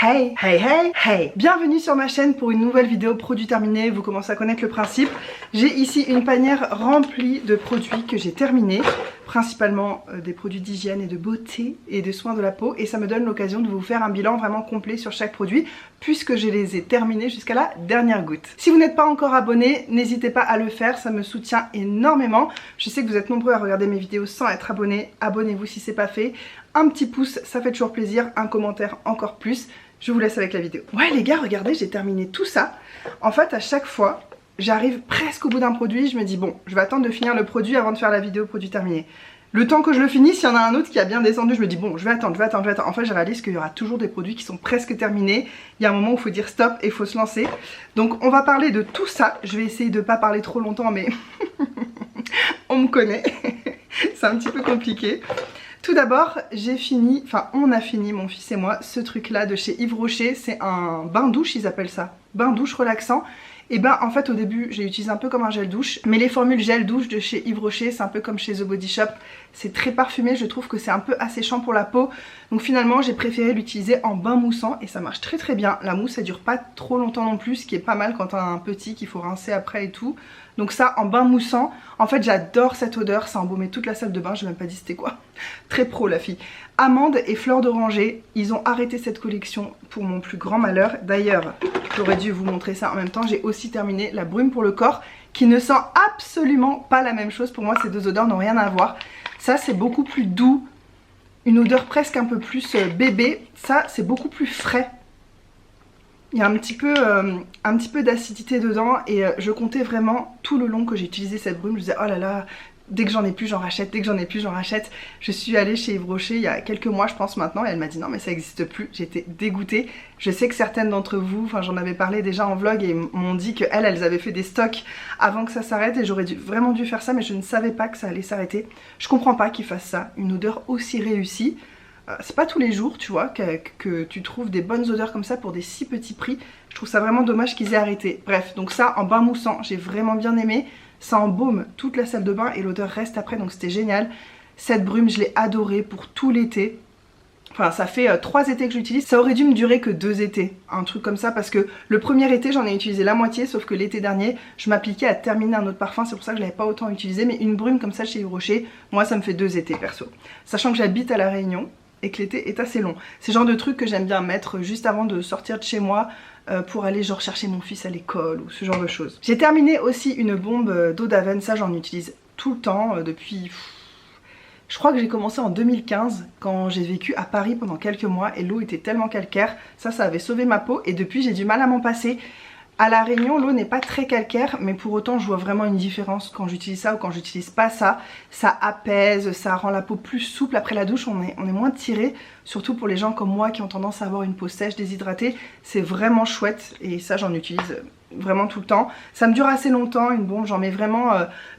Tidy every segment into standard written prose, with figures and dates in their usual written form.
Hey, hey, hey, hey! Bienvenue sur ma chaîne pour une nouvelle vidéo produit terminé. Vous commencez à connaître le principe. J'ai ici une panière remplie de produits que j'ai terminés, principalement des produits d'hygiène et de beauté et de soins de la peau, et ça me donne l'occasion de vous faire un bilan vraiment complet sur chaque produit puisque je les ai terminés jusqu'à la dernière goutte. Si vous n'êtes pas encore abonné, n'hésitez pas à le faire, ça me soutient énormément. Je sais que vous êtes nombreux à regarder mes vidéos sans être abonnés. Abonnez-vous si c'est pas fait. Un petit pouce, ça fait toujours plaisir, un commentaire encore plus. Je vous laisse avec la vidéo. Ouais les gars, regardez, j'ai terminé tout ça. En fait, à chaque fois, j'arrive presque au bout d'un produit, je me dis bon, je vais attendre de finir le produit avant de faire la vidéo produit terminé. Le temps que je le finisse, s'il y en a un autre qui a bien descendu, je me dis bon, je vais attendre. En fait, je réalise qu'il y aura toujours des produits qui sont presque terminés. Il y a un moment où il faut dire stop et il faut se lancer. Donc on va parler de tout ça. Je vais essayer de ne pas parler trop longtemps, mais on me connaît. C'est un petit peu compliqué. Tout d'abord, on a fini, mon fils et moi, ce truc là de chez Yves Rocher. C'est un bain douche, ils appellent ça, bain douche relaxant. Et ben en fait au début j'ai utilisé un peu comme un gel douche, mais les formules gel douche de chez Yves Rocher c'est un peu comme chez The Body Shop, c'est très parfumé, je trouve que c'est un peu asséchant pour la peau, donc finalement j'ai préféré l'utiliser en bain moussant et ça marche très très bien. La mousse ça dure pas trop longtemps non plus, ce qui est pas mal quand t'as un petit qu'il faut rincer après et tout. Donc ça en bain moussant, en fait j'adore cette odeur, ça a embaumé toute la salle de bain, j'ai même pas dit c'était quoi. Très pro la fille. Amande et fleur d'oranger, ils ont arrêté cette collection pour mon plus grand malheur. D'ailleurs, j'aurais dû vous montrer ça en même temps, j'ai aussi terminé la brume pour le corps qui ne sent absolument pas la même chose. Pour moi ces deux odeurs n'ont rien à voir. Ça c'est beaucoup plus doux, une odeur presque un peu plus bébé. Ça c'est beaucoup plus frais. Il y a un petit peu d'acidité dedans et je comptais vraiment tout le long que j'ai utilisé cette brume, je disais oh là là, dès que j'en ai plus j'en rachète, dès que j'en ai plus j'en rachète. Je suis allée chez Yves Rocher il y a quelques mois je pense maintenant et elle m'a dit non mais ça n'existe plus. J'étais dégoûtée. Je sais que certaines d'entre vous, enfin j'en avais parlé déjà en vlog et m'ont dit qu'elles avaient fait des stocks avant que ça s'arrête et j'aurais vraiment dû faire ça mais je ne savais pas que ça allait s'arrêter. Je comprends pas qu'ils fassent ça, une odeur aussi réussie. C'est pas tous les jours tu vois que tu trouves des bonnes odeurs comme ça pour des si petits prix. Je trouve ça vraiment dommage qu'ils aient arrêté. Bref, donc ça en bain moussant j'ai vraiment bien aimé. Ça embaume toute la salle de bain et l'odeur reste après, donc c'était génial. Cette brume je l'ai adorée pour tout l'été. Enfin ça fait 3 étés que j'utilise. Ça aurait dû me durer que 2 étés, un truc comme ça, parce que le premier été j'en ai utilisé la moitié, sauf que l'été dernier je m'appliquais à terminer un autre parfum, c'est pour ça que je l'avais pas autant utilisé. Mais une brume comme ça chez Yves Rocher, moi ça me fait 2 étés perso. Sachant que j'habite à La Réunion et que l'été est assez long. C'est le genre de truc que j'aime bien mettre juste avant de sortir de chez moi pour aller genre chercher mon fils à l'école ou ce genre de choses. J'ai terminé aussi une bombe d'eau d'Aven, ça j'en utilise tout le temps depuis... Je crois que j'ai commencé en 2015 quand j'ai vécu à Paris pendant quelques mois et l'eau était tellement calcaire, ça avait sauvé ma peau et depuis j'ai du mal à m'en passer. À La Réunion, l'eau n'est pas très calcaire, mais pour autant je vois vraiment une différence quand j'utilise ça ou quand j'utilise pas ça. Ça apaise, ça rend la peau plus souple. Après la douche, on est moins tiré, surtout pour les gens comme moi qui ont tendance à avoir une peau sèche, déshydratée. C'est vraiment chouette et ça j'en utilise vraiment tout le temps. Ça me dure assez longtemps, une bombe, j'en mets vraiment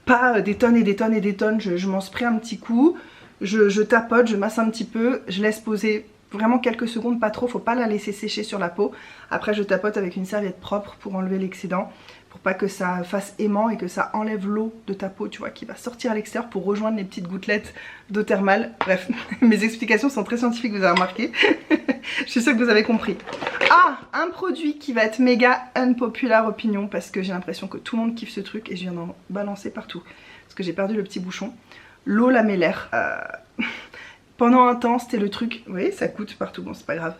pas des tonnes et des tonnes et des tonnes. Je m'en spray un petit coup, je tapote, je masse un petit peu, je laisse poser vraiment quelques secondes, pas trop, faut pas la laisser sécher sur la peau. Après je tapote avec une serviette propre pour enlever l'excédent, pour pas que ça fasse aimant et que ça enlève l'eau de ta peau, tu vois, qui va sortir à l'extérieur pour rejoindre les petites gouttelettes d'eau thermale. Bref, mes explications sont très scientifiques, vous avez remarqué. Je suis sûre que vous avez compris. Ah, un produit qui va être méga unpopular opinion parce que j'ai l'impression que tout le monde kiffe ce truc et je viens d'en balancer partout parce que j'ai perdu le petit bouchon. L'eau lamellaire. Pendant un temps c'était le truc, vous voyez ça coûte partout, bon c'est pas grave,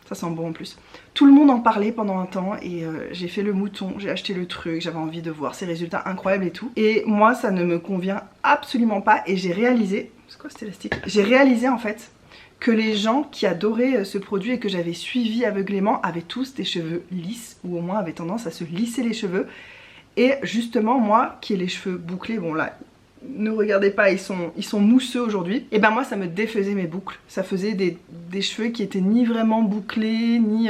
ça sent bon en plus. Tout le monde en parlait pendant un temps et j'ai fait le mouton, j'ai acheté le truc, j'avais envie de voir ces résultats incroyables et tout. Et moi ça ne me convient absolument pas et j'ai réalisé, c'est quoi cet élastique? J'ai réalisé en fait que les gens qui adoraient ce produit et que j'avais suivi aveuglément avaient tous des cheveux lisses ou au moins avaient tendance à se lisser les cheveux. Et justement moi qui ai les cheveux bouclés, bon là... ne regardez pas, ils sont mousseux aujourd'hui. Et ben moi ça me défaisait mes boucles. Ça faisait des cheveux qui étaient ni vraiment bouclés, ni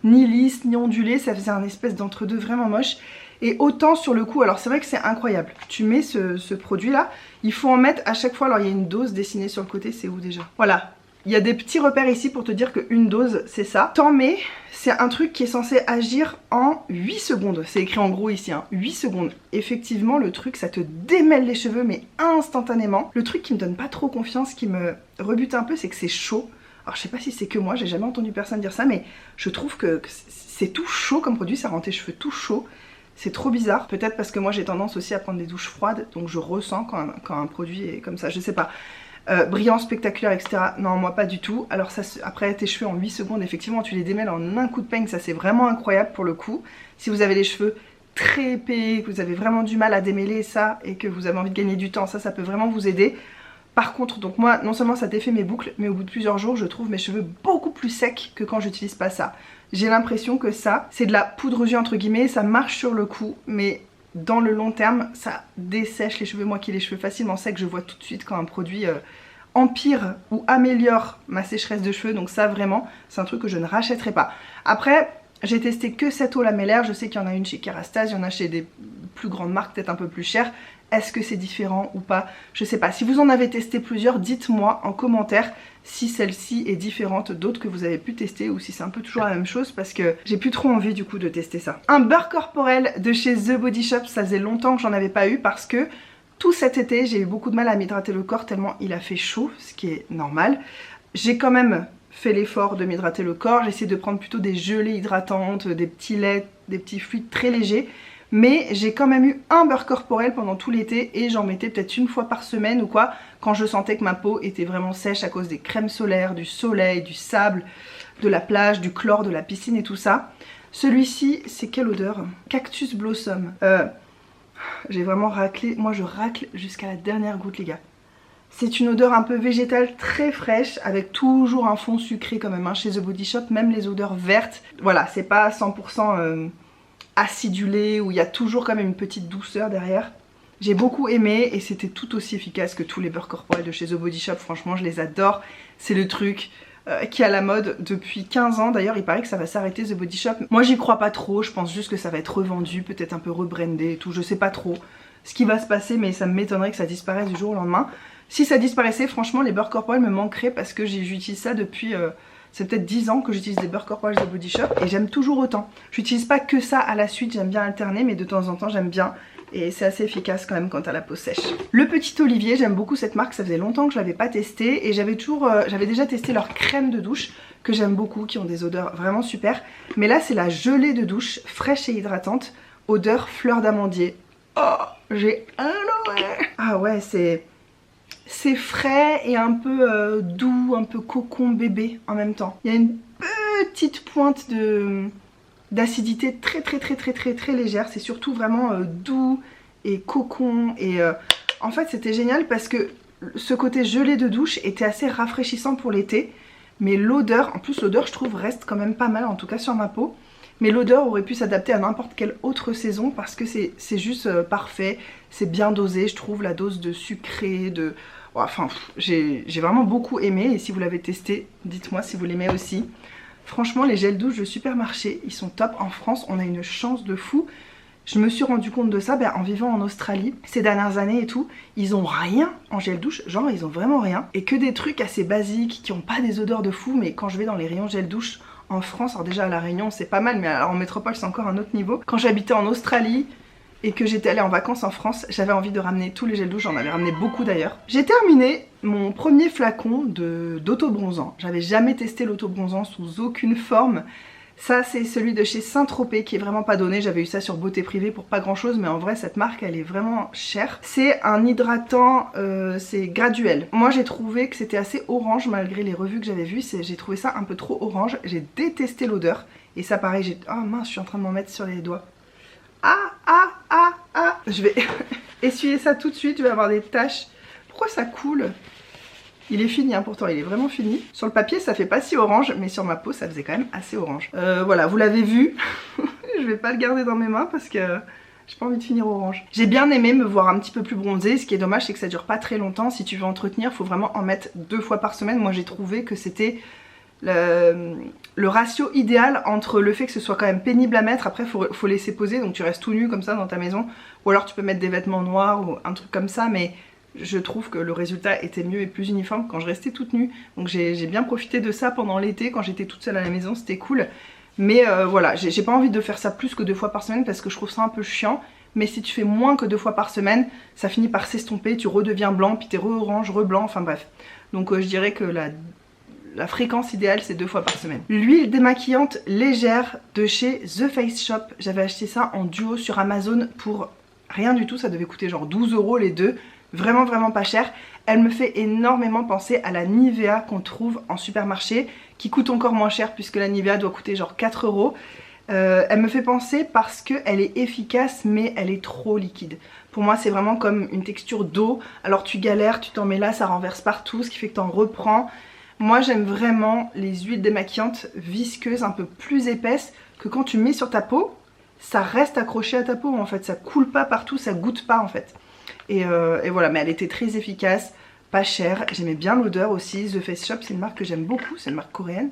lisses, ni ondulés. Ça faisait un espèce d'entre-deux vraiment moche. Et autant sur le coup, alors c'est vrai que c'est incroyable. Tu mets ce produit là, il faut en mettre à chaque fois. Alors il y a une dose dessinée sur le côté, c'est où déjà? Voilà. Il y a des petits repères ici pour te dire qu'une dose c'est ça. T'en mets, c'est un truc qui est censé agir en 8 secondes. C'est écrit en gros ici, hein, 8 secondes. Effectivement le truc ça te démêle les cheveux mais instantanément. Le truc qui me donne pas trop confiance, qui me rebute un peu, c'est que c'est chaud. Alors je sais pas si c'est que moi, j'ai jamais entendu personne dire ça, mais je trouve que c'est tout chaud comme produit, ça rend tes cheveux tout chauds. C'est trop bizarre, peut-être parce que moi j'ai tendance aussi à prendre des douches froides, donc je ressens quand un produit est comme ça, je sais pas. Brillant, spectaculaire, etc. Non, moi pas du tout. Alors ça, après tes cheveux en 8 secondes, effectivement tu les démêles en un coup de peigne, ça c'est vraiment incroyable pour le coup. Si vous avez les cheveux très épais, que vous avez vraiment du mal à démêler ça et que vous avez envie de gagner du temps, ça peut vraiment vous aider. Par contre, donc moi, non seulement ça défait mes boucles, mais au bout de plusieurs jours, je trouve mes cheveux beaucoup plus secs que quand j'utilise pas ça. J'ai l'impression que ça, c'est de la poudre aux yeux entre guillemets, ça marche sur le coup, mais dans le long terme, ça dessèche les cheveux. Moi qui ai les cheveux facilement secs, je vois tout de suite quand un produit empire ou améliore ma sécheresse de cheveux. Donc ça vraiment, c'est un truc que je ne rachèterai pas. Après, j'ai testé que cette eau lamellaire, je sais qu'il y en a une chez Kerastase, il y en a chez des plus grandes marques, peut-être un peu plus chères. Est-ce que c'est différent ou pas? Je sais pas. Si vous en avez testé plusieurs, dites-moi en commentaire si celle-ci est différente d'autres que vous avez pu tester ou si c'est un peu toujours la même chose, parce que j'ai plus trop envie du coup de tester ça. Un beurre corporel de chez The Body Shop, ça faisait longtemps que j'en avais pas eu parce que tout cet été j'ai eu beaucoup de mal à m'hydrater le corps tellement il a fait chaud, ce qui est normal. J'ai quand même fait l'effort de m'hydrater le corps, j'ai essayé de prendre plutôt des gelées hydratantes, des petits laits, des petits fluides très légers. Mais j'ai quand même eu un beurre corporel pendant tout l'été et j'en mettais peut-être une fois par semaine ou quoi, quand je sentais que ma peau était vraiment sèche à cause des crèmes solaires, du soleil, du sable, de la plage, du chlore, de la piscine et tout ça. Celui-ci, c'est quelle odeur? Cactus Blossom. J'ai vraiment raclé, moi je racle jusqu'à la dernière goutte les gars. C'est une odeur un peu végétale très fraîche avec toujours un fond sucré quand même hein, chez The Body Shop, même les odeurs vertes. Voilà, c'est pas 100% acidulé où il y a toujours quand même une petite douceur derrière. J'ai beaucoup aimé et c'était tout aussi efficace que tous les beurres corporels de chez The Body Shop. Franchement, je les adore. C'est le truc qui est à la mode depuis 15 ans. D'ailleurs, il paraît que ça va s'arrêter The Body Shop. Moi, j'y crois pas trop. Je pense juste que ça va être revendu, peut-être un peu rebrandé et tout. Je sais pas trop ce qui va se passer, mais ça m'étonnerait que ça disparaisse du jour au lendemain. Si ça disparaissait, franchement, les beurres corporels me manqueraient parce que j'utilise ça depuis... c'est peut-être 10 ans que j'utilise des beurres corporels de Body Shop et j'aime toujours autant. J'utilise pas que ça à la suite, j'aime bien alterner, mais de temps en temps j'aime bien. Et c'est assez efficace quand même quand t'as la peau sèche. Le Petit Olivier, j'aime beaucoup cette marque, ça faisait longtemps que je l'avais pas testé. Et j'avais déjà testé leur crème de douche, que j'aime beaucoup, qui ont des odeurs vraiment super. Mais là c'est la gelée de douche, fraîche et hydratante, odeur fleur d'amandier. Oh, j'ai adoré. Ah ouais, c'est frais et un peu doux, un peu cocon bébé en même temps. Il y a une petite pointe d'acidité très légère. C'est surtout vraiment doux et cocon. Et en fait c'était génial parce que ce côté gelé de douche était assez rafraîchissant pour l'été. Mais l'odeur, en plus l'odeur je trouve reste quand même pas mal, en tout cas sur ma peau. Mais l'odeur aurait pu s'adapter à n'importe quelle autre saison parce que c'est juste parfait. C'est bien dosé, je trouve, la dose de sucré, de... Enfin, j'ai vraiment beaucoup aimé et si vous l'avez testé, dites-moi si vous l'aimez aussi. Franchement, les gels douche de Supermarché, ils sont top. En France, on a une chance de fou. Je me suis rendu compte de ça en vivant en Australie ces dernières années et tout. Ils ont rien en gel douche, genre ils ont vraiment rien. Et que des trucs assez basiques qui ont pas des odeurs de fou, mais quand je vais dans les rayons gel douche en France, alors déjà à La Réunion c'est pas mal, mais alors en métropole c'est encore un autre niveau. Quand j'habitais en Australie et que j'étais allée en vacances en France, j'avais envie de ramener tous les gels douche, j'en avais ramené beaucoup d'ailleurs. J'ai terminé mon premier flacon d'auto-bronzant. J'avais jamais testé l'auto-bronzant sous aucune forme. Ça c'est celui de chez Saint-Tropez qui est vraiment pas donné, j'avais eu ça sur Beauté Privée pour pas grand chose, mais en vrai cette marque elle est vraiment chère. C'est un hydratant, c'est graduel. Moi j'ai trouvé que c'était assez orange malgré les revues que j'avais vues, j'ai trouvé ça un peu trop orange, j'ai détesté l'odeur. Et ça pareil, oh mince je suis en train de m'en mettre sur les doigts. Je vais essuyer ça tout de suite, je vais avoir des taches. Pourquoi ça coule? Il est fini hein, pourtant, il est vraiment fini. Sur le papier ça fait pas si orange, mais sur ma peau ça faisait quand même assez orange. Voilà, vous l'avez vu. Je vais pas le garder dans mes mains parce que j'ai pas envie de finir orange. J'ai bien aimé me voir un petit peu plus bronzée. Ce qui est dommage c'est que ça dure pas très longtemps. Si tu veux entretenir, faut vraiment en mettre 2 fois par semaine. Moi j'ai trouvé que c'était le ratio idéal entre le fait que ce soit quand même pénible à mettre. Après faut laisser poser, donc tu restes tout nu comme ça dans ta maison. Ou alors tu peux mettre des vêtements noirs ou un truc comme ça, mais... je trouve que le résultat était mieux et plus uniforme quand je restais toute nue. Donc j'ai bien profité de ça pendant l'été quand j'étais toute seule à la maison, c'était cool. Mais voilà, j'ai pas envie de faire ça plus que 2 fois par semaine parce que je trouve ça un peu chiant. Mais si tu fais moins que 2 fois par semaine, ça finit par s'estomper, tu redeviens blanc, puis t'es re-orange, re-blanc, enfin bref. Donc je dirais que la fréquence idéale c'est 2 fois par semaine. L'huile démaquillante légère de chez The Face Shop. J'avais acheté ça en duo sur Amazon pour rien du tout, ça devait coûter genre 12 € les deux. Vraiment pas cher. Elle me fait énormément penser à la Nivea qu'on trouve en supermarché, qui coûte encore moins cher puisque la Nivea doit coûter genre 4 €. Elle me fait penser parce qu'elle est efficace mais elle est trop liquide. Pour moi c'est vraiment comme une texture d'eau, alors tu galères, tu t'en mets là, ça renverse partout, ce qui fait que tu en reprends. Moi j'aime vraiment les huiles démaquillantes visqueuses, un peu plus épaisses, que quand tu mets sur ta peau, ça reste accroché à ta peau en fait, ça coule pas partout, ça goûte pas en fait. Et voilà, mais elle était très efficace, pas chère, j'aimais bien l'odeur aussi. The Face Shop c'est une marque que j'aime beaucoup, c'est une marque coréenne.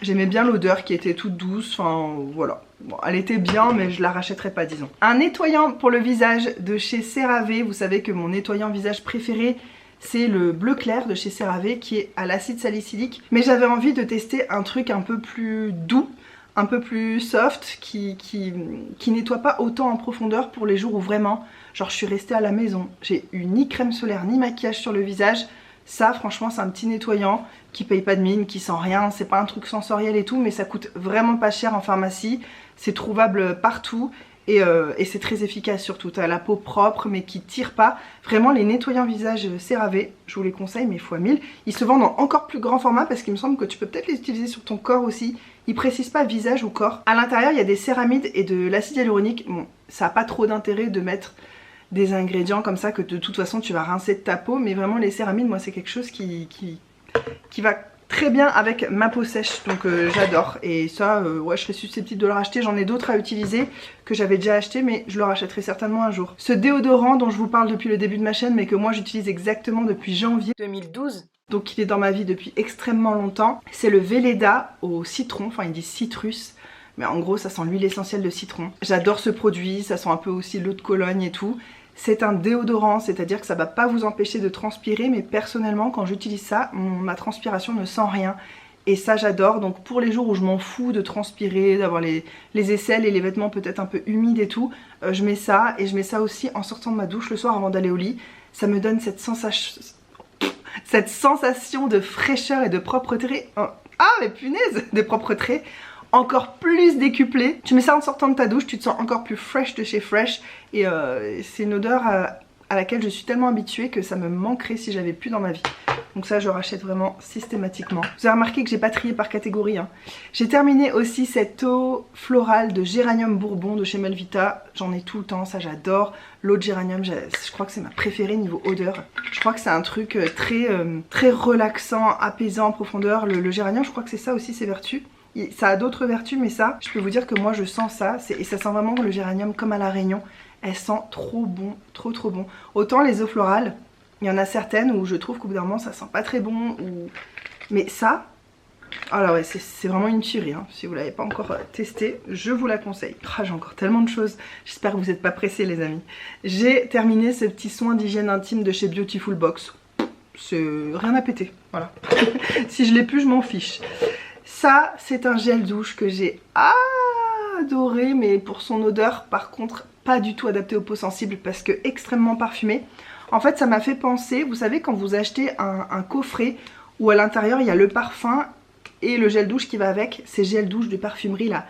J'aimais bien l'odeur qui était toute douce, enfin voilà. Bon, elle était bien mais je la rachèterai pas disons. Un nettoyant pour le visage de chez CeraVe, vous savez que mon nettoyant visage préféré c'est le bleu clair de chez CeraVe qui est à l'acide salicylique. Mais j'avais envie de tester un truc un peu plus doux, un peu plus soft, qui nettoie pas autant en profondeur pour les jours où vraiment, genre je suis restée à la maison, j'ai eu ni crème solaire ni maquillage sur le visage. Ça franchement c'est un petit nettoyant qui paye pas de mine, qui sent rien, c'est pas un truc sensoriel et tout, mais ça coûte vraiment pas cher en pharmacie, c'est trouvable partout et c'est très efficace surtout. T'as la peau propre mais qui tire pas. Vraiment les nettoyants visage CeraVe, je vous les conseille mais fois 1000. Ils se vendent en encore plus grand format parce qu'il me semble que tu peux peut-être les utiliser sur ton corps aussi. Ils précisent pas visage ou corps. À l'intérieur il y a des céramides et de l'acide hyaluronique. Bon, ça a pas trop d'intérêt de mettre des ingrédients comme ça que de toute façon tu vas rincer de ta peau, mais vraiment les céramides moi c'est quelque chose qui va très bien avec ma peau sèche, donc j'adore. Et ça ouais je serais susceptible de le racheter. J'en ai d'autres à utiliser que j'avais déjà acheté mais je le rachèterai certainement un jour. Ce déodorant dont je vous parle depuis le début de ma chaîne mais que moi j'utilise exactement depuis janvier 2012, donc il est dans ma vie depuis extrêmement longtemps, c'est le Velleda au citron, enfin ils disent citrus, mais en gros ça sent l'huile essentielle de citron. J'adore ce produit, ça sent un peu aussi l'eau de Cologne et tout. C'est un déodorant, c'est-à-dire que ça va pas vous empêcher de transpirer, mais personnellement quand j'utilise ça, ma transpiration ne sent rien. Et ça j'adore, donc pour les jours où je m'en fous de transpirer, d'avoir les aisselles et les vêtements peut-être un peu humides et tout, je mets ça, et je mets ça aussi en sortant de ma douche le soir avant d'aller au lit. Ça me donne cette sensation de fraîcheur et de propreté. Ah mais punaise, de propreté encore plus décuplée. Tu mets ça en sortant de ta douche, tu te sens encore plus fresh de chez Fresh. Et c'est une odeur à laquelle je suis tellement habituée que ça me manquerait si j'avais plus dans ma vie. Donc ça je rachète vraiment systématiquement. Vous avez remarqué que j'ai pas trié par catégorie hein. J'ai terminé aussi cette eau florale de géranium bourbon de chez Melvita. J'en ai tout le temps, ça j'adore. L'eau de géranium, je crois que c'est ma préférée niveau odeur. Je crois que c'est un truc très relaxant, apaisant en profondeur. Le géranium je crois que c'est ça aussi ses vertus. Ça a d'autres vertus mais ça, je peux vous dire que moi je sens ça. Et ça sent vraiment le géranium comme à la Réunion. Elle sent trop bon, trop bon. Autant les eaux florales, il y en a certaines où je trouve qu'au bout d'un moment ça sent pas très bon. Mais ça, oh là ouais, c'est vraiment une tuerie hein. Si vous l'avez pas encore testé, je vous la conseille. Oh, j'ai encore tellement de choses, j'espère que vous n'êtes pas pressés les amis. J'ai terminé ce petit soin d'hygiène intime de chez Beautiful Box. C'est rien à péter, voilà. Si je l'ai plus, je m'en fiche. Ça, c'est un gel douche que j'ai adoré, mais pour son odeur, par contre, pas du tout adapté aux peaux sensibles parce que extrêmement parfumé. En fait, ça m'a fait penser, vous savez, quand vous achetez un coffret où à l'intérieur, il y a le parfum et le gel douche qui va avec, ces gels douche de parfumerie là,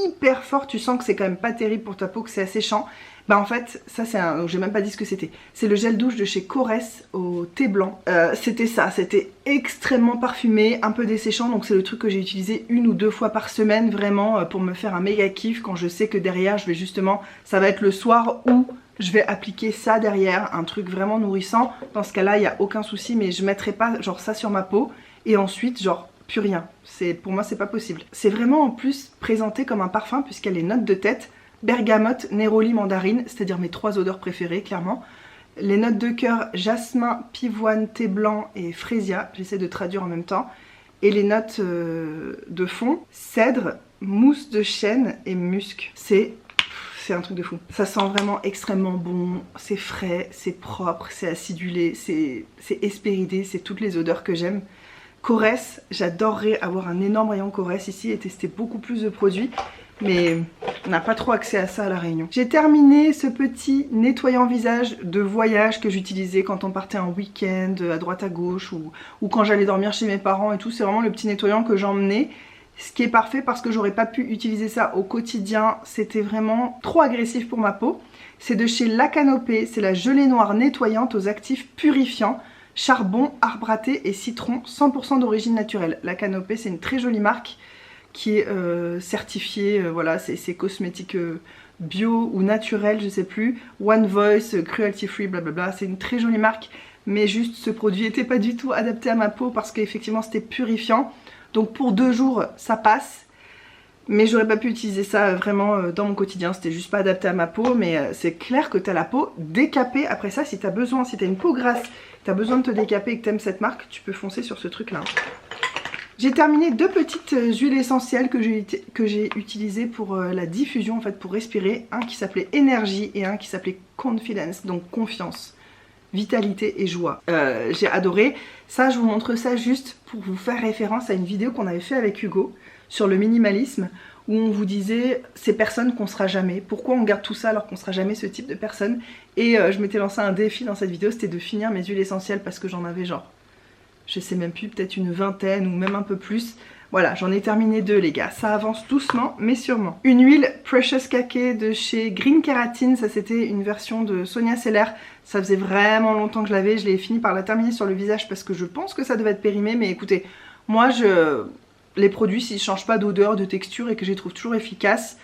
hyper fort, tu sens que c'est quand même pas terrible pour ta peau, que c'est asséchant. Bah en fait, ça c'est un... j'ai même pas dit ce que c'était. C'est le gel douche de chez Corès au thé blanc. C'était ça, c'était extrêmement parfumé, un peu desséchant. Donc c'est le truc que j'ai utilisé 1 ou 2 fois par semaine vraiment pour me faire un méga kiff. Quand je sais que derrière je vais justement, ça va être le soir où je vais appliquer ça derrière. Un truc vraiment nourrissant. Dans ce cas là il n'y a aucun souci, mais je mettrai pas genre ça sur ma peau. Et ensuite genre plus rien. Pour moi c'est pas possible. C'est vraiment en plus présenté comme un parfum puisqu'elle a les notes de tête. Bergamote, néroli, mandarine, c'est-à-dire mes 3 odeurs préférées clairement. Les notes de cœur, jasmin, pivoine, thé blanc et frésia, j'essaie de traduire en même temps. Et les notes de fond, cèdre, mousse de chêne et musc. C'est un truc de fou. Ça sent vraiment extrêmement bon, c'est frais, c'est propre, c'est acidulé, c'est hespéridé, c'est toutes les odeurs que j'aime. Corès, j'adorerais avoir un énorme rayon Corès ici et tester beaucoup plus de produits. Mais On n'a pas trop accès à ça à La Réunion. J'ai terminé ce petit nettoyant visage de voyage que j'utilisais quand on partait en week-end à droite à gauche ou quand j'allais dormir chez mes parents et tout. C'est vraiment le petit nettoyant que j'emmenais. Ce qui est parfait parce que j'aurais pas pu utiliser ça au quotidien. C'était vraiment trop agressif pour ma peau. C'est de chez La Canopée. C'est la gelée noire nettoyante aux actifs purifiants. Charbon, arbre à thé et citron, 100% d'origine naturelle. La Canopée, c'est une très jolie marque qui est certifiée, voilà, c'est cosmétique bio ou naturel, je sais plus. One Voice, cruelty free, blablabla. C'est une très jolie marque, mais juste ce produit n'était pas du tout adapté à ma peau parce qu'effectivement c'était purifiant. Donc pour 2 jours, ça passe. Mais j'aurais pas pu utiliser ça vraiment dans mon quotidien, c'était juste pas adapté à ma peau. Mais c'est clair que t'as la peau décapée après ça. Si t'as besoin, si t'as une peau grasse, t'as besoin de te décaper et que t'aimes cette marque, tu peux foncer sur ce truc là. J'ai terminé 2 petites huiles essentielles que j'ai utilisées pour la diffusion, en fait, pour respirer. Un qui s'appelait énergie et un qui s'appelait confidence, donc confiance, vitalité et joie. J'ai adoré. Ça, je vous montre ça juste pour vous faire référence à une vidéo qu'on avait fait avec Hugo sur le minimalisme, où on vous disait ces personnes qu'on sera jamais. Pourquoi on garde tout ça alors qu'on sera jamais ce type de personne? Et je m'étais lancé un défi dans cette vidéo, c'était de finir mes huiles essentielles parce que j'en avais genre, je sais même plus, peut-être une vingtaine ou même un peu plus. Voilà, j'en ai terminé 2 les gars, ça avance doucement mais sûrement. Une huile Precious Cake de chez Green Keratin, ça c'était une version de Sonia Seller. Ça faisait vraiment longtemps que je l'avais, je l'ai fini par la terminer sur le visage parce que je pense que ça devait être périmé. Mais écoutez, moi les produits s'ils ne changent pas d'odeur, de texture et que je les trouve toujours efficaces,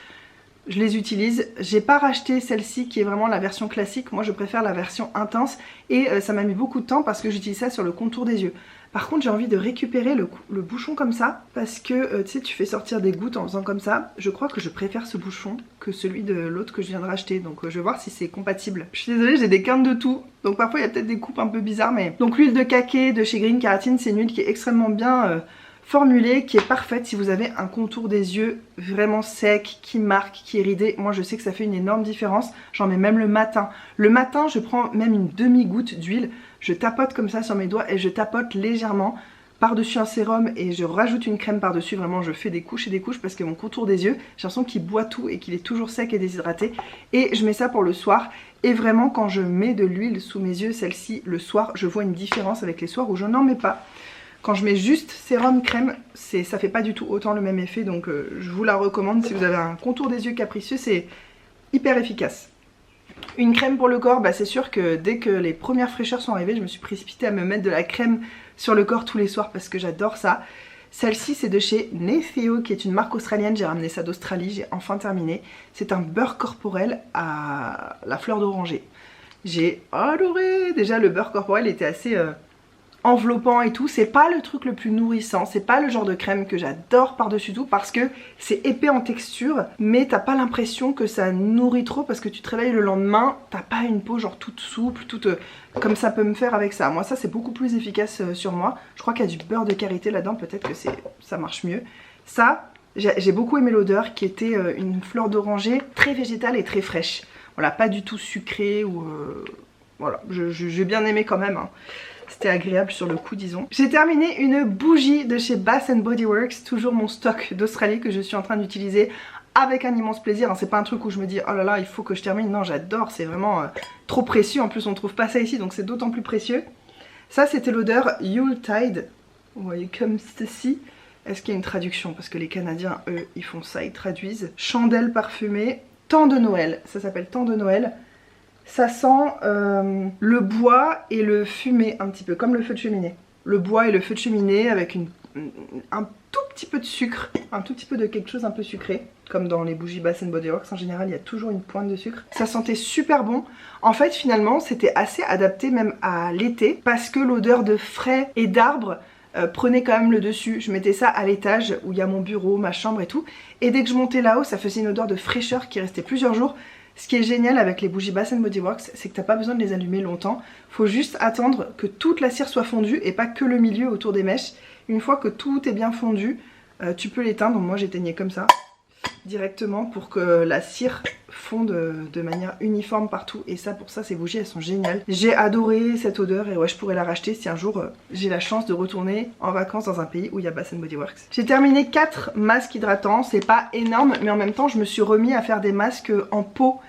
je les utilise. J'ai pas racheté celle-ci qui est vraiment la version classique, moi je préfère la version intense et ça m'a mis beaucoup de temps parce que j'utilise ça sur le contour des yeux. Par contre j'ai envie de récupérer le bouchon comme ça parce que tu sais, tu fais sortir des gouttes en faisant comme ça. Je crois que je préfère ce bouchon que celui de l'autre que je viens de racheter, donc je vais voir si c'est compatible. Je suis désolée, j'ai des quintes de tout, donc parfois il y a peut-être des coupes un peu bizarres, mais... Donc l'huile de cake de chez Green Keratin, c'est une huile qui est extrêmement bien formulée, qui est parfaite si vous avez un contour des yeux vraiment sec, qui marque, qui est ridé. Moi je sais que ça fait une énorme différence, j'en mets même le matin. Le matin je prends même une demi-goutte d'huile, je tapote comme ça sur mes doigts et je tapote légèrement par-dessus un sérum et je rajoute une crème par-dessus. Vraiment je fais des couches et des couches parce que mon contour des yeux, j'ai l'impression qu'il boit tout et qu'il est toujours sec et déshydraté. Et je mets ça pour le soir. Et vraiment quand je mets de l'huile sous mes yeux, celle-ci le soir, je vois une différence avec les soirs où je n'en mets pas. Quand je mets juste sérum crème, ça fait pas du tout autant le même effet, donc je vous la recommande si vous avez un contour des yeux capricieux, c'est hyper efficace. Une crème pour le corps, bah c'est sûr que dès que les premières fraîcheurs sont arrivées, je me suis précipitée à me mettre de la crème sur le corps tous les soirs parce que j'adore ça. Celle-ci c'est de chez Netheo qui est une marque australienne, j'ai ramené ça d'Australie, j'ai enfin terminé. C'est un beurre corporel à la fleur d'oranger. J'ai adoré. Déjà le beurre corporel était assez... enveloppant et tout, c'est pas le truc le plus nourrissant, c'est pas le genre de crème que j'adore par-dessus tout parce que c'est épais en texture mais t'as pas l'impression que ça nourrit trop parce que tu te réveilles le lendemain, t'as pas une peau genre toute souple, toute comme ça peut me faire avec ça. Moi ça c'est beaucoup plus efficace sur moi, je crois qu'il y a du beurre de karité là-dedans, peut-être que ça marche mieux. Ça, j'ai beaucoup aimé l'odeur qui était une fleur d'oranger très végétale et très fraîche, voilà, pas du tout sucrée ou... voilà, j'ai bien aimé quand même hein. C'était agréable sur le coup disons. J'ai terminé une bougie de chez Bath Body Works, toujours mon stock d'Australie que je suis en train d'utiliser avec un immense plaisir. C'est pas un truc où je me dis oh là là il faut que je termine, non j'adore, c'est vraiment trop précieux. En plus on trouve pas ça ici donc c'est d'autant plus précieux. Ça c'était l'odeur Yuletide, vous voyez comme ceci. Est-ce qu'il y a une traduction? Parce que les Canadiens eux ils font ça, ils traduisent. Chandelle parfumée, temps de Noël, ça s'appelle temps de Noël. Ça sent le bois et le fumé un petit peu, comme le feu de cheminée. Le bois et le feu de cheminée avec un tout petit peu de sucre, un tout petit peu de quelque chose un peu sucré. Comme dans les bougies Bath Body Works, en général il y a toujours une pointe de sucre. Ça sentait super bon. En fait finalement c'était assez adapté même à l'été parce que l'odeur de frais et d'arbres prenait quand même le dessus. Je mettais ça à l'étage où il y a mon bureau, ma chambre et tout. Et dès que je montais là-haut ça faisait une odeur de fraîcheur qui restait plusieurs jours. Ce qui est génial avec les bougies Bath Body Works, c'est que t'as pas besoin de les allumer longtemps. Faut juste attendre que toute la cire soit fondue et pas que le milieu autour des mèches. Une fois que tout est bien fondu, tu peux l'éteindre. Moi j'éteignais comme ça. directement pour que la cire fonde de manière uniforme partout. Et ça, pour ça, ces bougies elles sont géniales. J'ai adoré cette odeur et ouais, je pourrais la racheter si un jour j'ai la chance de retourner en vacances dans un pays où il y a Bath & Body Works. J'ai terminé 4 masques hydratants, c'est pas énorme, mais en même temps je me suis remis à faire des masques en peau.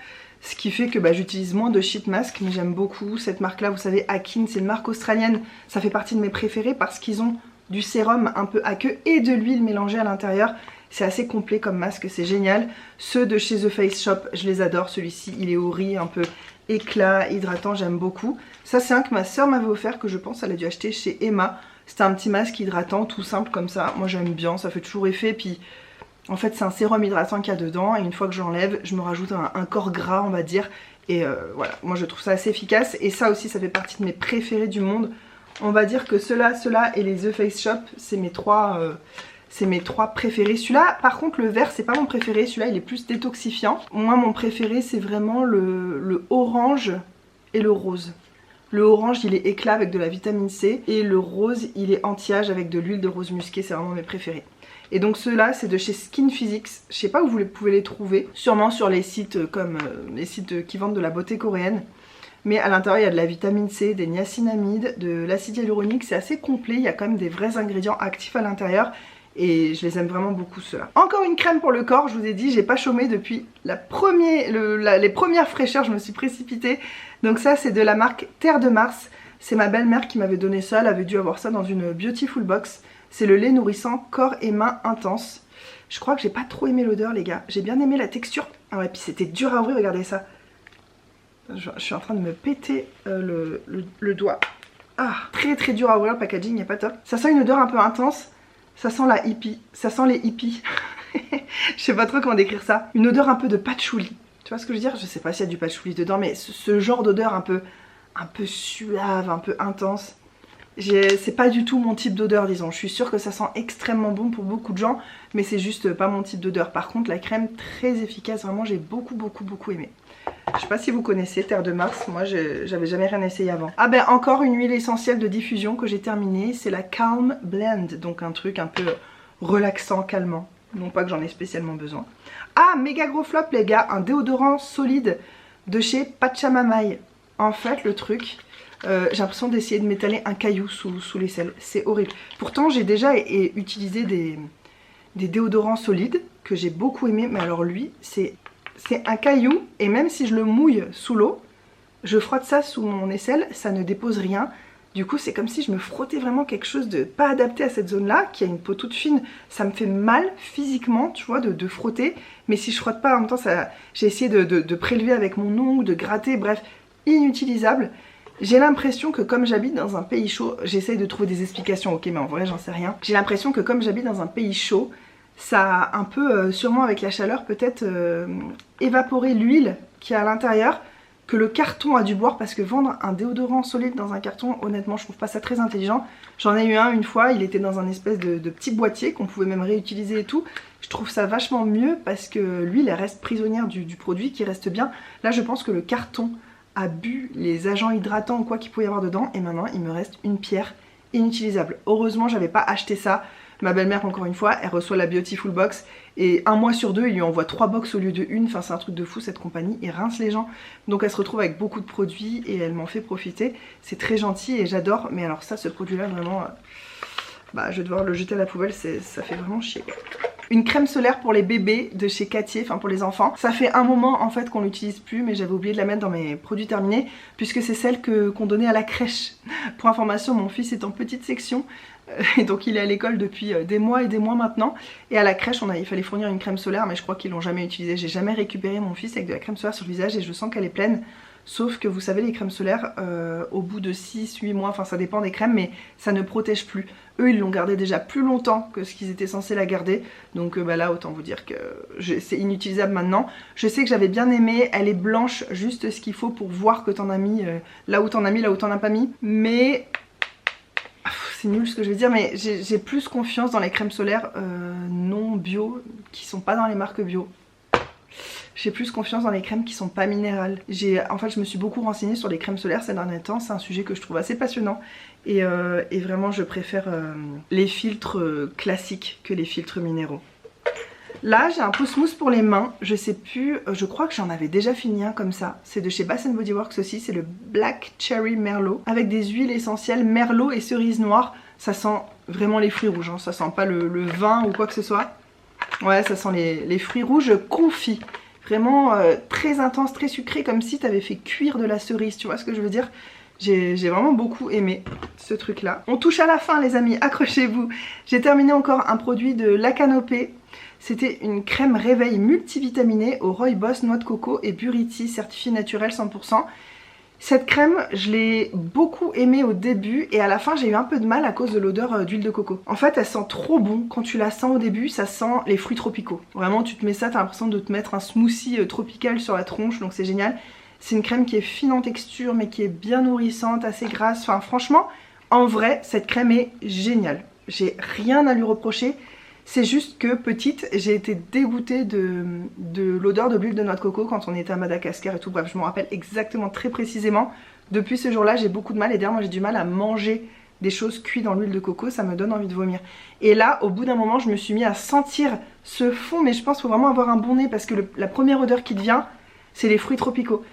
Ce qui fait que j'utilise moins de sheet mask, mais j'aime beaucoup cette marque là. Vous savez, Akin, c'est une marque australienne, ça fait partie de mes préférés parce qu'ils ont du sérum un peu aqueux et de l'huile mélangée à l'intérieur. C'est assez complet comme masque, c'est génial. Ceux de chez The Face Shop, je les adore. Celui-ci, il est au riz, un peu éclat, hydratant, j'aime beaucoup. Ça, c'est un que ma soeur m'avait offert, que je pense elle a dû acheter chez Emma. C'était un petit masque hydratant, tout simple comme ça. Moi, j'aime bien, ça fait toujours effet. Puis, en fait, c'est un sérum hydratant qu'il y a dedans. Et une fois que j'enlève, je me rajoute un corps gras, on va dire. Et voilà, moi, je trouve ça assez efficace. Et ça aussi, ça fait partie de mes préférés du monde. On va dire que ceux-là et les The Face Shop, c'est mes trois préférés. Celui-là, par contre, le vert, c'est pas mon préféré. Celui-là, il est plus détoxifiant. Moi, mon préféré, c'est vraiment le orange et le rose. Le orange, il est éclat avec de la vitamine C. Et le rose, il est anti-âge avec de l'huile de rose musquée. C'est vraiment mes préférés. Et donc ceux-là, c'est de chez Skin Physics. Je sais pas où vous pouvez les trouver. Sûrement sur les sites comme les sites qui vendent de la beauté coréenne. Mais à l'intérieur il y a de la vitamine C, des niacinamides, de l'acide hyaluronique, c'est assez complet, il y a quand même des vrais ingrédients actifs à l'intérieur et je les aime vraiment beaucoup ceux-là. Encore une crème pour le corps, je vous ai dit, j'ai pas chômé depuis les premières fraîcheurs, je me suis précipitée. Donc ça c'est de la marque Terre de Mars, c'est ma belle-mère qui m'avait donné ça, elle avait dû avoir ça dans une Beautiful Box. C'est le lait nourrissant corps et mains intense. Je crois que j'ai pas trop aimé l'odeur les gars, j'ai bien aimé la texture. Ah ouais, puis c'était dur à ouvrir, regardez ça. Je suis en train de me péter le doigt. Ah, très très dur à ouvrir, le packaging n'est pas top. Ça sent une odeur un peu intense. Ça sent la hippie. Ça sent les hippies. Je sais pas trop comment décrire ça. Une odeur un peu de patchouli. Tu vois ce que je veux dire? Je sais pas s'il y a du patchouli dedans, mais ce genre d'odeur un peu suave, un peu intense. C'est pas du tout mon type d'odeur, disons. Je suis sûre que ça sent extrêmement bon pour beaucoup de gens, mais c'est juste pas mon type d'odeur. Par contre, la crème très efficace, vraiment j'ai beaucoup aimé. Je sais pas si vous connaissez Terre de Mars, moi j'avais jamais rien essayé avant. Ah ben encore une huile essentielle de diffusion que j'ai terminée, c'est la Calm Blend, donc un truc un peu relaxant, calmant. Non pas que j'en ai spécialement besoin. Ah, méga gros flop les gars, un déodorant solide de chez Pachamamay. En fait le truc, j'ai l'impression d'essayer de m'étaler un caillou sous l'aisselle, c'est horrible. Pourtant j'ai déjà utilisé des déodorants solides que j'ai beaucoup aimé, mais alors lui c'est un caillou et même si je le mouille sous l'eau, je frotte ça sous mon aisselle, ça ne dépose rien. Du coup c'est comme si je me frottais vraiment quelque chose de pas adapté à cette zone là, qui a une peau toute fine. Ça me fait mal physiquement, tu vois, de frotter. Mais si je frotte pas en même temps, j'ai essayé de prélever avec mon ongle, de gratter, bref, inutilisable. J'ai l'impression que comme j'habite dans un pays chaud, j'essaye de trouver des explications, ok mais en vrai j'en sais rien. J'ai l'impression que comme j'habite dans un pays chaud, ça a un peu, sûrement avec la chaleur, peut-être évaporé l'huile qui est à l'intérieur, que le carton a dû boire, parce que vendre un déodorant solide dans un carton, honnêtement je trouve pas ça très intelligent. J'en ai eu un une fois, il était dans un espèce de petit boîtier qu'on pouvait même réutiliser et tout. Je trouve ça vachement mieux parce que l'huile elle reste prisonnière du produit qui reste bien. Là je pense que le carton a bu les agents hydratants ou quoi qu'il pouvait y avoir dedans et maintenant il me reste une pierre inutilisable. Heureusement j'avais pas acheté ça. Ma belle-mère, encore une fois, elle reçoit la Beautiful Box et un mois sur deux, il lui envoie 3 box au lieu de une. Enfin, c'est un truc de fou cette compagnie, ils rincent les gens. Donc elle se retrouve avec beaucoup de produits et elle m'en fait profiter. C'est très gentil et j'adore. Mais alors ça, ce produit-là, vraiment, je vais devoir le jeter à la poubelle, ça fait vraiment chier. Une crème solaire pour les bébés de chez Cattier, enfin pour les enfants. Ça fait un moment en fait qu'on l'utilise plus, mais j'avais oublié de la mettre dans mes produits terminés, puisque c'est celle qu'on donnait à la crèche. Pour information, mon fils est en petite section, et donc il est à l'école depuis des mois et des mois maintenant. Et à la crèche, il fallait fournir une crème solaire, mais je crois qu'ils l'ont jamais utilisée. J'ai jamais récupéré mon fils avec de la crème solaire sur le visage et je sens qu'elle est pleine. Sauf que vous savez, les crèmes solaires, au bout de 6-8 mois, enfin ça dépend des crèmes, mais ça ne protège plus. Eux, ils l'ont gardé déjà plus longtemps que ce qu'ils étaient censés la garder. Donc là, autant vous dire que c'est inutilisable maintenant. Je sais que j'avais bien aimé, elle est blanche, juste ce qu'il faut pour voir que t'en as mis là où t'en as mis, là où t'en as pas mis. Mais c'est nul ce que je vais dire, mais j'ai plus confiance dans les crèmes solaires non bio, qui sont pas dans les marques bio. J'ai plus confiance dans les crèmes qui sont pas minérales. En fait je me suis beaucoup renseignée sur les crèmes solaires ces derniers temps, c'est un sujet que je trouve assez passionnant. Et vraiment je préfère les filtres classiques que les filtres minéraux. Là j'ai un pouce mousse pour les mains, je sais plus, je crois que j'en avais déjà fini un comme ça. C'est de chez Bath & Body Works aussi, c'est le Black Cherry Merlot. Avec des huiles essentielles, merlot et cerise noire. Ça sent vraiment les fruits rouges, hein. Ça sent pas le vin ou quoi que ce soit. Ouais, ça sent les fruits rouges confits. Vraiment très intense, très sucré, comme si tu avais fait cuire de la cerise, tu vois ce que je veux dire? J'ai vraiment beaucoup aimé ce truc là. On touche à la fin les amis, accrochez-vous. J'ai terminé encore un produit de La Canopée. C'était une crème réveil multivitaminée au rooibos, noix de coco et buriti, certifié naturel 100%. Cette crème, je l'ai beaucoup aimée au début et à la fin j'ai eu un peu de mal à cause de l'odeur d'huile de coco. En fait elle sent trop bon, quand tu la sens au début ça sent les fruits tropicaux. Vraiment tu te mets ça, t'as l'impression de te mettre un smoothie tropical sur la tronche, donc c'est génial. C'est une crème qui est fine en texture mais qui est bien nourrissante, assez grasse. Enfin franchement, en vrai cette crème est géniale. J'ai rien à lui reprocher. C'est juste que petite, j'ai été dégoûtée de l'odeur de l'huile de noix de coco quand on était à Madagascar et tout. Bref, je me rappelle exactement très précisément. Depuis ce jour-là, j'ai beaucoup de mal. Et d'ailleurs, moi j'ai du mal à manger des choses cuites dans l'huile de coco. Ça me donne envie de vomir. Et là, au bout d'un moment, je me suis mis à sentir ce fond. Mais je pense qu'il faut vraiment avoir un bon nez parce que la première odeur qui te vient, c'est les fruits tropicaux.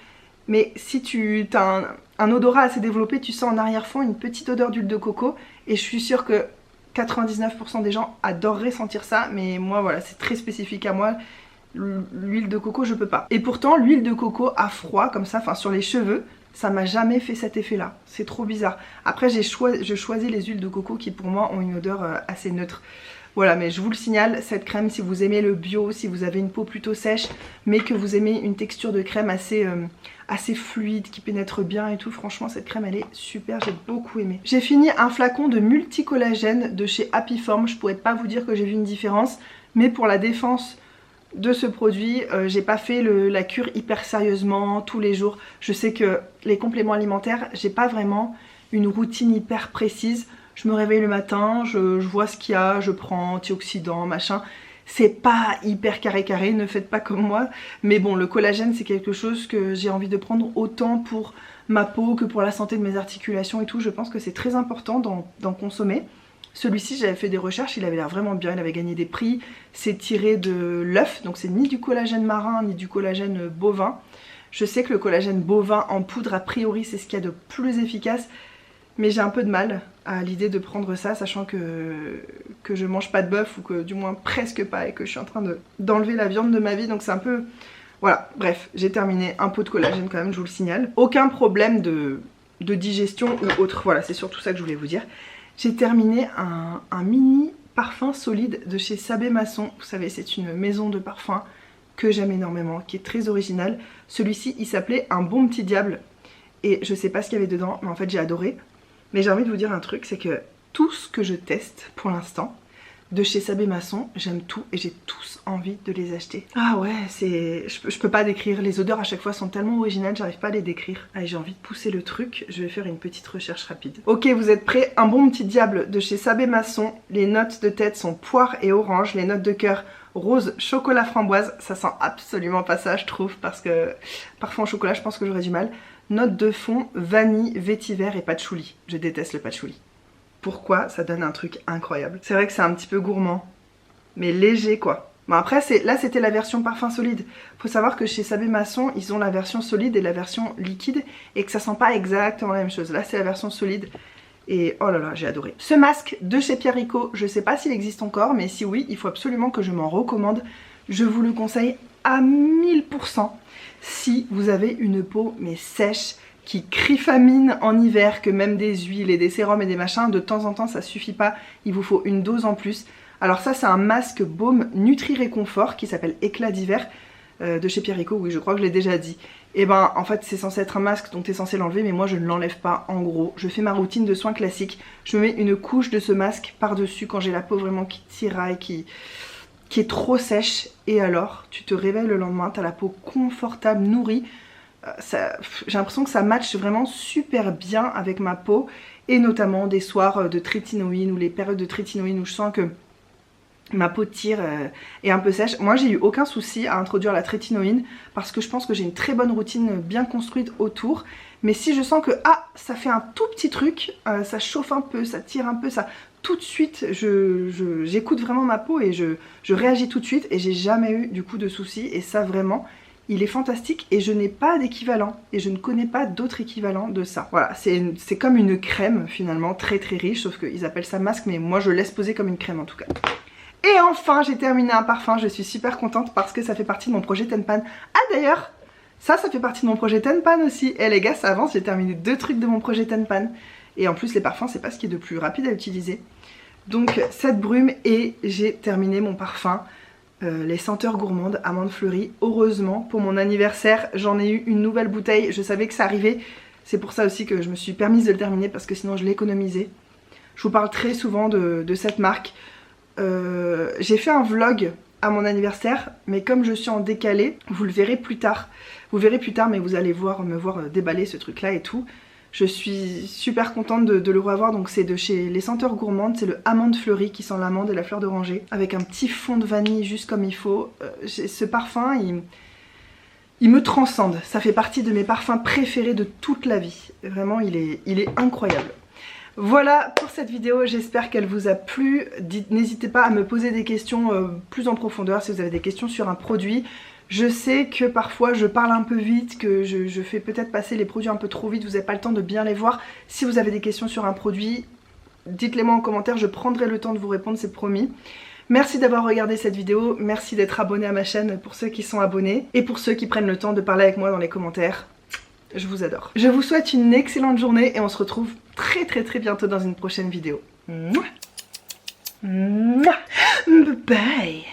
Mais si tu as un odorat assez développé, tu sens en arrière-fond une petite odeur d'huile de coco. Et je suis sûre que 99% des gens adoreraient sentir ça, mais moi voilà, c'est très spécifique à moi. L'huile de coco je peux pas. Et pourtant l'huile de coco à froid comme ça, enfin sur les cheveux, ça m'a jamais fait cet effet là. C'est trop bizarre. Après je choisis les huiles de coco qui pour moi ont une odeur assez neutre. Voilà, mais je vous le signale, cette crème, si vous aimez le bio, si vous avez une peau plutôt sèche, mais que vous aimez une texture de crème assez fluide, qui pénètre bien et tout, franchement cette crème elle est super, j'ai beaucoup aimé. J'ai fini un flacon de multicollagène de chez Happy Form, je pourrais pas vous dire que j'ai vu une différence, mais pour la défense de ce produit, j'ai pas fait la cure hyper sérieusement tous les jours. Je sais que les compléments alimentaires, j'ai pas vraiment une routine hyper précise. Je me réveille le matin, je vois ce qu'il y a, je prends antioxydants, machin. C'est pas hyper carré, ne faites pas comme moi. Mais bon, le collagène, c'est quelque chose que j'ai envie de prendre autant pour ma peau que pour la santé de mes articulations et tout. Je pense que c'est très important d'en consommer. Celui-ci, j'avais fait des recherches, il avait l'air vraiment bien, il avait gagné des prix. C'est tiré de l'œuf, donc c'est ni du collagène marin, ni du collagène bovin. Je sais que le collagène bovin en poudre, a priori, c'est ce qu'il y a de plus efficace. Mais j'ai un peu de mal à l'idée de prendre ça, sachant que je mange pas de bœuf, ou que du moins presque pas, et que je suis en train d'enlever la viande de ma vie, donc c'est un peu... Voilà, bref, j'ai terminé un pot de collagène quand même, je vous le signale. Aucun problème de digestion ou autre, voilà, c'est surtout ça que je voulais vous dire. J'ai terminé un mini parfum solide de chez Sabé Masson. Vous savez, c'est une maison de parfums que j'aime énormément, qui est très originale. Celui-ci, il s'appelait Un bon petit diable, et je sais pas ce qu'il y avait dedans, mais en fait j'ai adoré. Mais j'ai envie de vous dire un truc, c'est que tout ce que je teste pour l'instant, de chez Sabé Masson, j'aime tout et j'ai tous envie de les acheter. Ah ouais, je peux pas décrire, les odeurs à chaque fois sont tellement originales, j'arrive pas à les décrire. Allez, j'ai envie de pousser le truc, je vais faire une petite recherche rapide. Ok, vous êtes prêts? Un bon petit diable de chez Sabé Masson. Les notes de tête sont poire et orange, les notes de cœur rose, chocolat, framboise. Ça sent absolument pas ça je trouve, parce que parfum au chocolat je pense que j'aurais du mal. Note de fond, vanille, vétiver et patchouli. Je déteste le patchouli. Pourquoi? Ça donne un truc incroyable. C'est vrai que c'est un petit peu gourmand, mais léger quoi. Bon après, là c'était la version parfum solide. Faut savoir que chez Sabé Masson, ils ont la version solide et la version liquide, et que ça sent pas exactement la même chose. Là c'est la version solide, et oh là là, j'ai adoré. Ce masque de chez Pierre Rico, je sais pas s'il existe encore, mais si oui, il faut absolument que je m'en recommande. Je vous le conseille à 1000%. Si vous avez une peau mais sèche, qui crifamine en hiver, que même des huiles et des sérums et des machins, de temps en temps ça suffit pas, il vous faut une dose en plus. Alors ça c'est un masque baume Nutri Réconfort qui s'appelle Éclat d'hiver de chez Pierre Rico, oui je crois que je l'ai déjà dit. Et ben en fait c'est censé être un masque donc t'es censé l'enlever, mais moi je ne l'enlève pas. En gros je fais ma routine de soins classique, je me mets une couche de ce masque par dessus quand j'ai la peau vraiment qui tiraille, qui est trop sèche, et alors tu te réveilles le lendemain, t'as la peau confortable, nourrie. J'ai l'impression que ça matche vraiment super bien avec ma peau, et notamment des soirs de trétinoïne ou les périodes de trétinoïne où je sens que ma peau tire et un peu sèche. Moi j'ai eu aucun souci à introduire la trétinoïne parce que je pense que j'ai une très bonne routine bien construite autour. Mais si je sens que ça fait un tout petit truc, ça chauffe un peu, ça tire un peu, ça tout de suite, j'écoute vraiment ma peau et je réagis tout de suite et j'ai jamais eu du coup de soucis. Et ça vraiment, il est fantastique et je n'ai pas d'équivalent et je ne connais pas d'autres équivalents de ça. Voilà, c'est comme une crème finalement, très très riche, sauf qu'ils appellent ça masque, mais moi je laisse poser comme une crème en tout cas. Et enfin, j'ai terminé un parfum, je suis super contente parce que ça fait partie de mon projet Tenpan. Ah d'ailleurs, ça fait partie de mon projet Tenpan aussi. Et les gars, ça avance, j'ai terminé 2 trucs de mon projet Tenpan. Et en plus, les parfums, c'est pas ce qui est de plus rapide à utiliser. Donc, cette brume et j'ai terminé mon parfum. Les senteurs gourmandes, amandes fleuries. Heureusement, pour mon anniversaire, j'en ai eu une nouvelle bouteille. Je savais que ça arrivait. C'est pour ça aussi que je me suis permise de le terminer parce que sinon je l'économisais. Je vous parle très souvent de cette marque. J'ai fait un vlog à mon anniversaire, mais comme je suis en décalé, vous le verrez plus tard. Vous verrez plus tard, mais vous allez me voir déballer ce truc là et tout. Je suis super contente de le revoir, donc c'est de chez Les Senteurs Gourmandes, c'est le amande fleurie qui sent l'amande et la fleur d'oranger, avec un petit fond de vanille juste comme il faut. Ce parfum, il me transcende, ça fait partie de mes parfums préférés de toute la vie. Vraiment, il est incroyable. Voilà pour cette vidéo, j'espère qu'elle vous a plu. N'hésitez pas à me poser des questions plus en profondeur si vous avez des questions sur un produit. Je sais que parfois je parle un peu vite, que je fais peut-être passer les produits un peu trop vite, vous n'avez pas le temps de bien les voir. Si vous avez des questions sur un produit, dites-les moi en commentaire, je prendrai le temps de vous répondre, c'est promis. Merci d'avoir regardé cette vidéo, merci d'être abonné à ma chaîne pour ceux qui sont abonnés et pour ceux qui prennent le temps de parler avec moi dans les commentaires. Je vous adore. Je vous souhaite une excellente journée et on se retrouve très bientôt dans une prochaine vidéo. Mouah. Mouah. Bye.